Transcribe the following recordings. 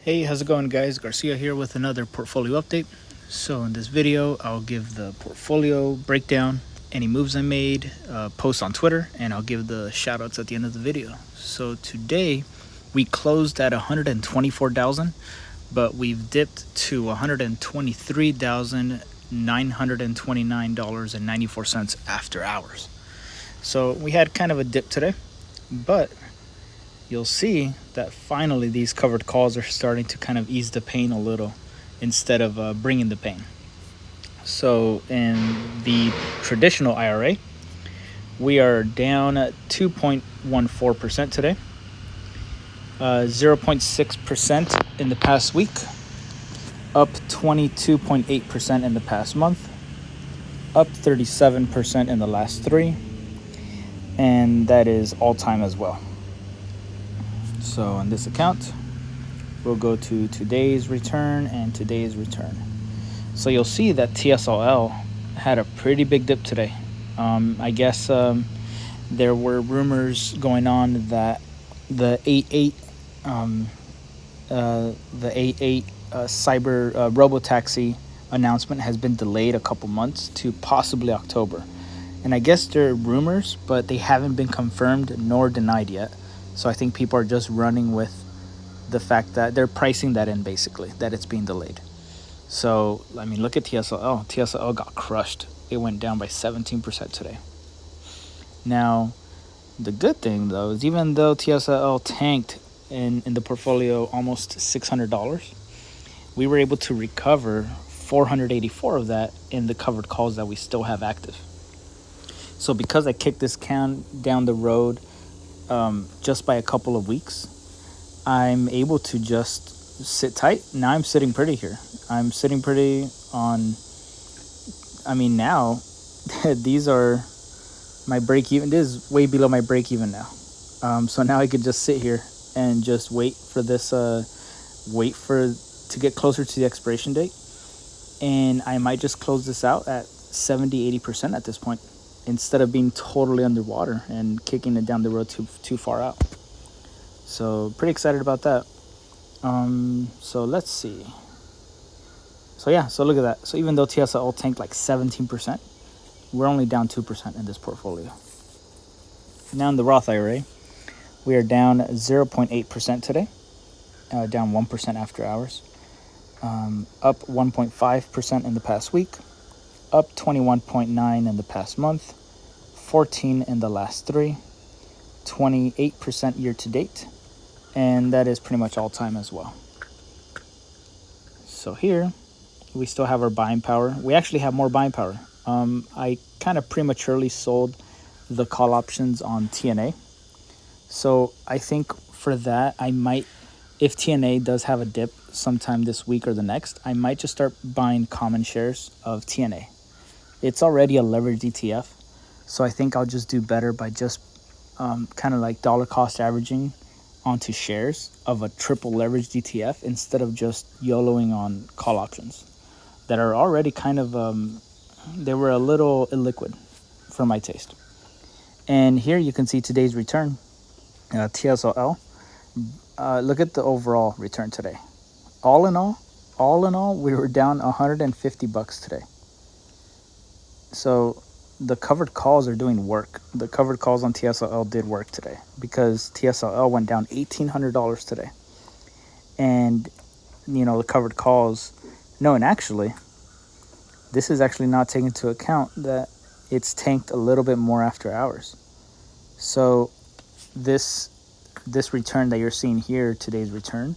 Hey, how's it going, guys? Garcia here with another portfolio update. So in this video, I'll give the portfolio breakdown, any moves I made, posts on Twitter, and I'll give the shout outs at the end of the video. So today we closed at 124,000, but we've dipped to $123,929.94 after hours. So we had kind of a dip today, but you'll see that finally these covered calls are starting to kind of ease the pain a little instead of bringing the pain. So in the traditional IRA, we are down 2.14% today, 0.6% in the past week, up 22.8% in the past month, up 37% in the last 3, and that is all time as well. So on this account, we'll go to today's return and today's return. So you'll see that TSLA had a pretty big dip today. I guess there were rumors going on that the 8.8 cyber robotaxi announcement has been delayed a couple months to possibly October. And I guess they're rumors, but they haven't been confirmed nor denied yet. So I think people are just running with the fact that they're pricing that in, basically, that it's being delayed. So, I mean, look at TSLA. TSLA got crushed. It went down by 17% today. Now, the good thing, though, is even though TSLA tanked in the portfolio almost $600, we were able to recover 484 of that in the covered calls that we still have active. So because I kicked this can down the road just by a couple of weeks, I'm able to just sit tight. Now I'm sitting pretty here. I'm sitting pretty on, I mean, now these are my break even. This is way below my break even now. So now I could just sit here and just wait for this, to get closer to the expiration date. And I might just close this out at 70-80% at this point, instead of being totally underwater and kicking it down the road too far out. So pretty excited about that. So let's see. So yeah, so look at that. So even though TSLA tanked like 17%, we're only down 2% in this portfolio. Now in the Roth IRA, we are down 0.8% today, down 1% after hours, up 1.5% in the past week, up 21.9 in the past month, 14 in the last 3, 28% year to date, and that is pretty much all time as well. So here we still have our buying power. We actually have more buying power. I kind of prematurely sold the call options on TNA. So I think for that, I might, if TNA does have a dip sometime this week or the next, I might just start buying common shares of TNA. It's already a leveraged ETF, so I think I'll just do better by just kind of like dollar cost averaging onto shares of a triple leveraged ETF instead of just YOLOing on call options that are already kind of, they were a little illiquid for my taste. And here you can see today's return, TSLA. Look at the overall return today. All in all, we were down $150 today. So the covered calls are doing work. The covered calls on TSLA did work today because TSLA went down $1,800 today. And, you know, the covered calls, no, and actually, this is actually not taking into account that it's tanked a little bit more after hours. So this return that you're seeing here, today's return,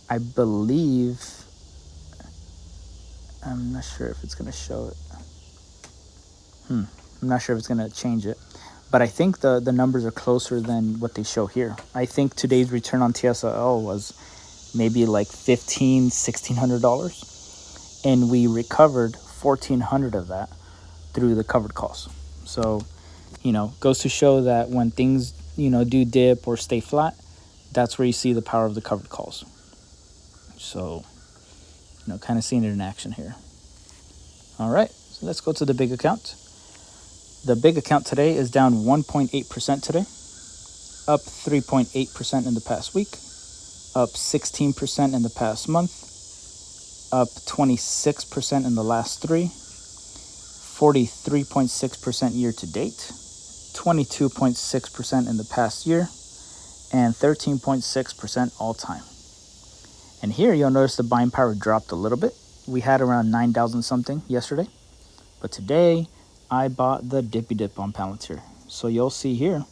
I believe, I'm not sure if it's going to show it. I'm not sure if it's going to change it, but I think the numbers are closer than what they show here. I think today's return on TSLA was maybe like $1,600, and we recovered $1,400 of that through the covered calls. So, you know, goes to show that when things, you know, do dip or stay flat, that's where you see the power of the covered calls. So, you know, kind of seeing it in action here. All right, so let's go to the big account. The big account today is down 1.8% today, up 3.8% in the past week, up 16% in the past month, up 26% in the last three, 43.6% year to date, 22.6% in the past year, and 13.6% all time. And here you'll notice the buying power dropped a little bit. We had around 9,000 something yesterday, but today I bought the dippy dip on Palantir. So you'll see here,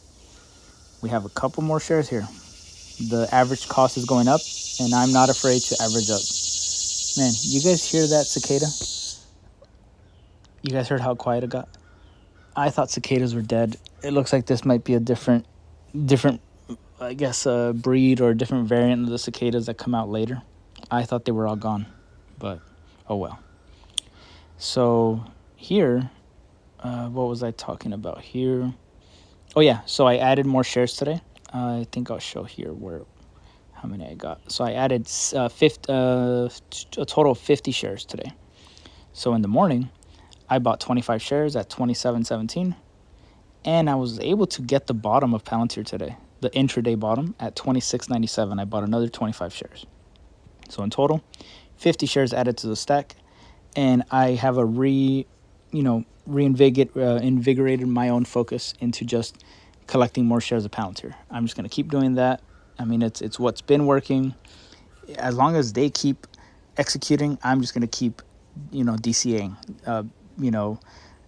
we have a couple more shares here. The average cost is going up, and I'm not afraid to average up. Man, you guys hear that cicada? You guys heard how quiet it got? I thought cicadas were dead. It looks like this might be a different, I guess, breed or a different variant of the cicadas that come out later. I thought they were all gone, but oh well. So here, what was I talking about here? Oh yeah, so I added more shares today. I think I'll show here how many I got. So I added a total of 50 shares today. So in the morning, I bought 25 shares at $27.17, and I was able to get the bottom of Palantir today, the intraday bottom at $26.97. I bought another 25 shares. So in total, 50 shares added to the stack, and I have reinvigorated my own focus into just collecting more shares of Palantir. I'm just going to keep doing that. I mean, it's what's been working. As long as they keep executing, I'm just going to keep, DCAing,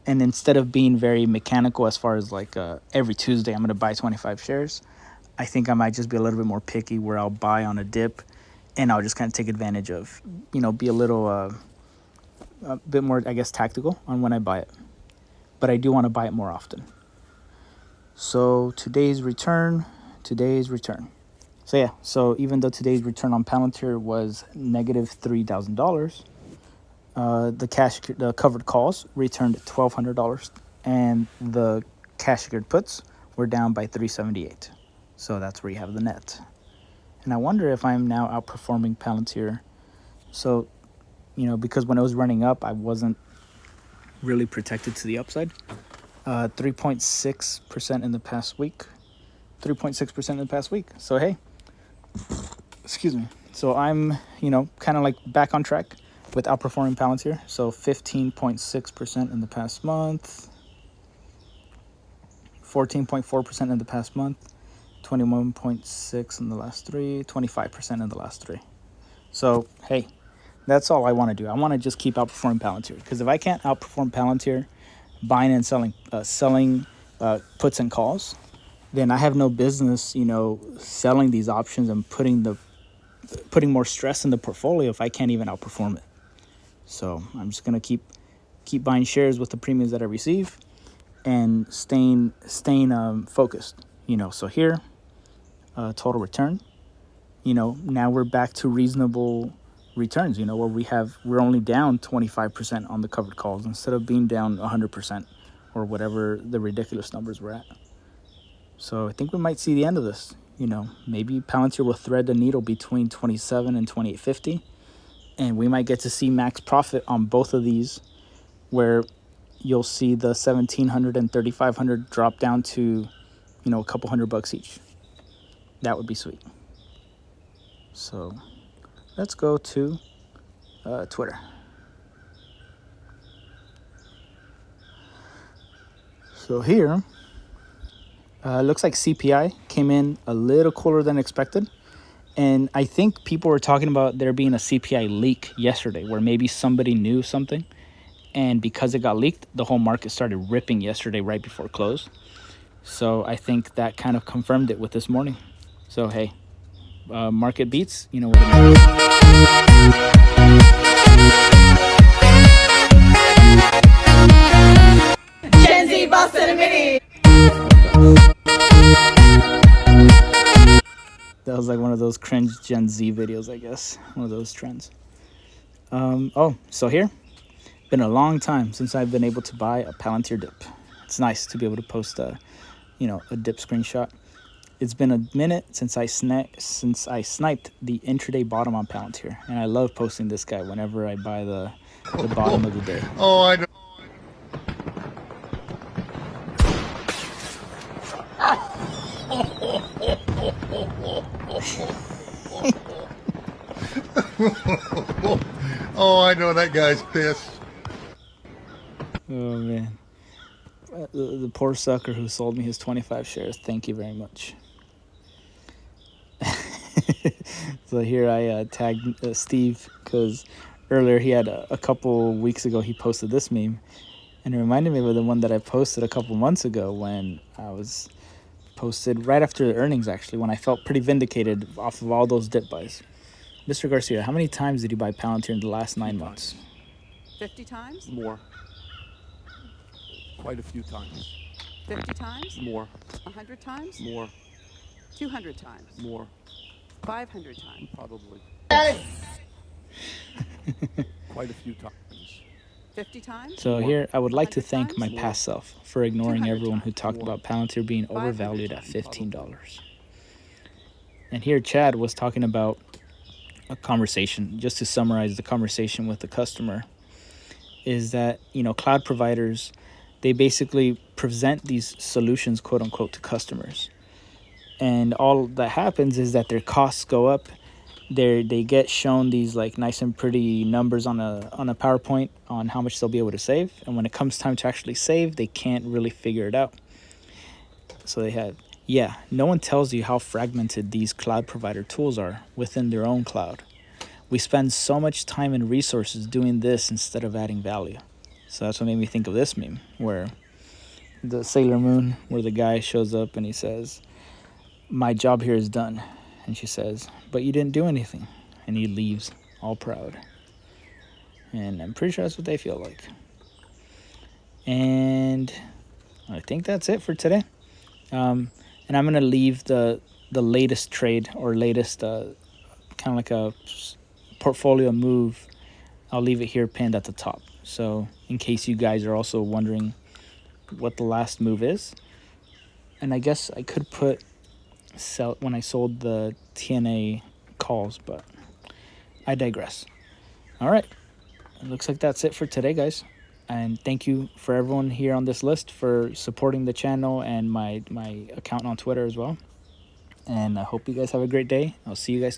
and instead of being very mechanical as far as like every Tuesday I'm going to buy 25 shares, I think I might just be a little bit more picky where I'll buy on a dip, and I'll just kind of take advantage of, be a bit more, I guess, tactical on when I buy it. But I do want to buy it more often. So today's return. So yeah, so even though today's return on Palantir was negative $3,000, the covered calls returned $1,200, and the cash secured puts were down by $378. So that's where you have the net. And I wonder if I'm now outperforming Palantir. So, because when it was running up, I wasn't really protected to the upside. 3.6% in the past week. 3.6% in the past week. So hey, excuse me. So I'm, kind of like back on track with outperforming Palantir. So 15.6% in the past month, 14.4% in the past month, 21.6% in the last three, 25% in the last three. So hey, that's all I want to do. I want to just keep outperforming Palantir, because if I can't outperform Palantir buying and selling puts and calls, then I have no business, selling these options and putting more stress in the portfolio if I can't even outperform it. So I'm just gonna keep buying shares with the premiums that I receive and staying focused. So here, total return. Now we're back to reasonable returns. Where we're only down 25% on the covered calls instead of being down 100% or whatever the ridiculous numbers we're at. So I think we might see the end of this. Maybe Palantir will thread the needle between 27 and 28.50, and we might get to see max profit on both of these, where you'll see the 1,700 and 3,500 drop down to, a couple $100 each. That would be sweet. So let's go to Twitter. So here, looks like CPI came in a little cooler than expected. And I think people were talking about there being a CPI leak yesterday, where maybe somebody knew something, and because it got leaked, the whole market started ripping yesterday right before close. So I think that kind of confirmed it with this morning. So hey, market beats, what it means. Gen Z boss in a mini. That was like one of those cringe Gen Z videos, I guess. One of those trends. So here, been a long time since I've been able to buy a Palantir dip. It's nice to be able to post a dip screenshot. It's been a minute since I sniped the intraday bottom on Palantir, and I love posting this guy whenever I buy the bottom of the day. Oh, I know. Oh, I know that guy's pissed. Oh man, the poor sucker who sold me his 25 shares. Thank you very much. So here I tagged Steve because earlier he had a couple weeks ago he posted this meme, and it reminded me of the one that I posted a couple months ago when I was posted right after the earnings, actually, when I felt pretty vindicated off of all those dip buys. Mr. Garcia, how many times did you buy Palantir in the last 9 months? 50 times? More. Quite a few times. 50 times? More. 100 times? More. 200 times? More. 500 times? Probably. Quite a few times. 50 times? So here, I would like to 100 thank my times? past self for ignoring 200 everyone who times. talked about Palantir being 500 overvalued at times. $15. And here Chad was talking about a conversation, just to summarize the conversation with the customer, is that, cloud providers, they basically present these solutions, quote unquote, to customers. And all that happens is that their costs go up. They get shown these like nice and pretty numbers on a PowerPoint on how much they'll be able to save. And when it comes time to actually save, they can't really figure it out. So no one tells you how fragmented these cloud provider tools are within their own cloud. We spend so much time and resources doing this instead of adding value. So that's what made me think of this meme, where the Sailor Moon, where the guy shows up and he says, "My job here is done." And she says, "But you didn't do anything." And he leaves all proud. And I'm pretty sure that's what they feel like. And I think that's it for today. And I'm going to leave the latest trade or latest kind of like a portfolio move. I'll leave it here pinned at the top. So in case you guys are also wondering what the last move is. And I guess I could put sell when I sold the TNA calls, but I digress. All right. It looks like that's it for today, guys. And thank you for everyone here on this list for supporting the channel and my account on Twitter as well. And I hope you guys have a great day. I'll see you guys